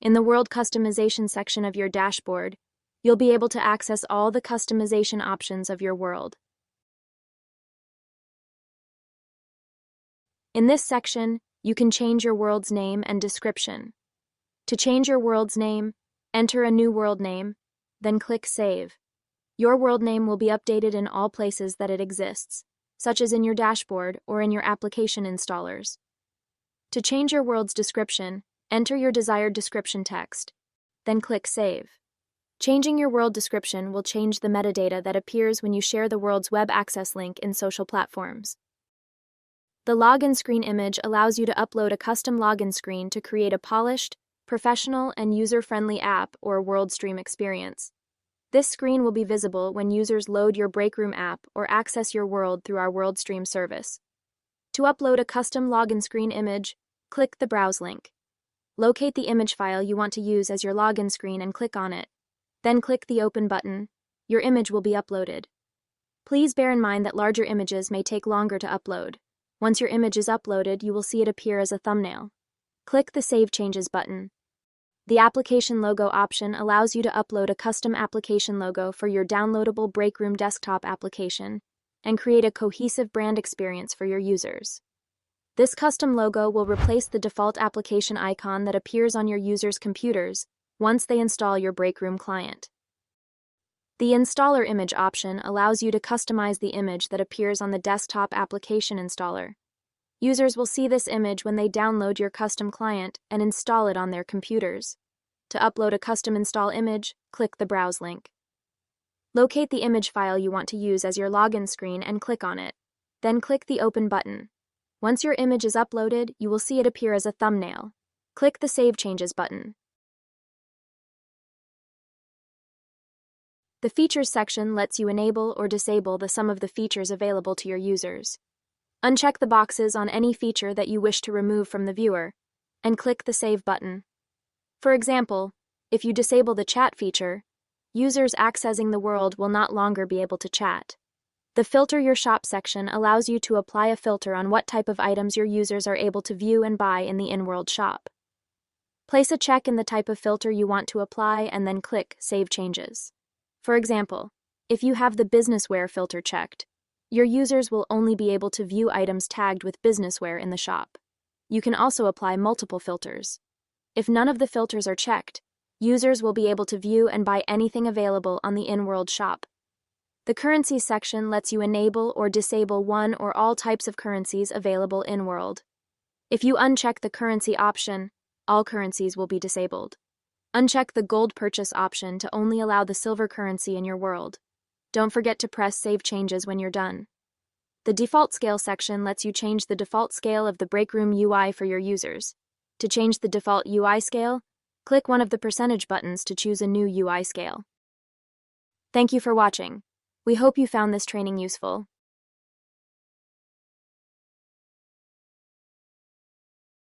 In the World Customization section of your dashboard, you'll be able to access all the customization options of your world. In this section, you can change your world's name and description. To change your world's name, enter a new world name, then click Save. Your world name will be updated in all places that it exists, such as in your dashboard or in your application installers. To change your world's description, enter your desired description text, then click Save. Changing your world description will change the metadata that appears when you share the world's web access link in social platforms. The login screen image allows you to upload a custom login screen to create a polished, professional, and user-friendly app or WorldStream experience. This screen will be visible when users load your Breakroom app or access your world through our WorldStream service. To upload a custom login screen image, click the Browse link. Locate the image file you want to use as your login screen and click on it. Then click the Open button. Your image will be uploaded. Please bear in mind that larger images may take longer to upload. Once your image is uploaded, you will see it appear as a thumbnail. Click the Save Changes button. The Application Logo option allows you to upload a custom application logo for your downloadable Breakroom desktop application and create a cohesive brand experience for your users. This custom logo will replace the default application icon that appears on your users' computers once they install your Breakroom client. The Installer Image option allows you to customize the image that appears on the desktop application installer. Users will see this image when they download your custom client and install it on their computers. To upload a custom install image, click the Browse link. Locate the image file you want to use as your login screen and click on it. Then click the Open button. Once your image is uploaded, you will see it appear as a thumbnail. Click the Save Changes button. The Features section lets you enable or disable some of the features available to your users. Uncheck the boxes on any feature that you wish to remove from the viewer, and click the Save button. For example, if you disable the chat feature, users accessing the world will not longer be able to chat. The Filter Your Shop section allows you to apply a filter on what type of items your users are able to view and buy in the in-world shop. Place a check in the type of filter you want to apply and then click Save Changes. For example, if you have the businesswear filter checked, your users will only be able to view items tagged with businesswear in the shop. You can also apply multiple filters. If none of the filters are checked, users will be able to view and buy anything available on the in-world shop. The Currencies section lets you enable or disable one or all types of currencies available in-world. If you uncheck the currency option, all currencies will be disabled. Uncheck the gold purchase option to only allow the silver currency in your world. Don't forget to press Save Changes when you're done. The Default Scale section lets you change the default scale of the Breakroom UI for your users. To change the default UI scale, click one of the percentage buttons to choose a new UI scale. Thank you for watching. We hope you found this training useful.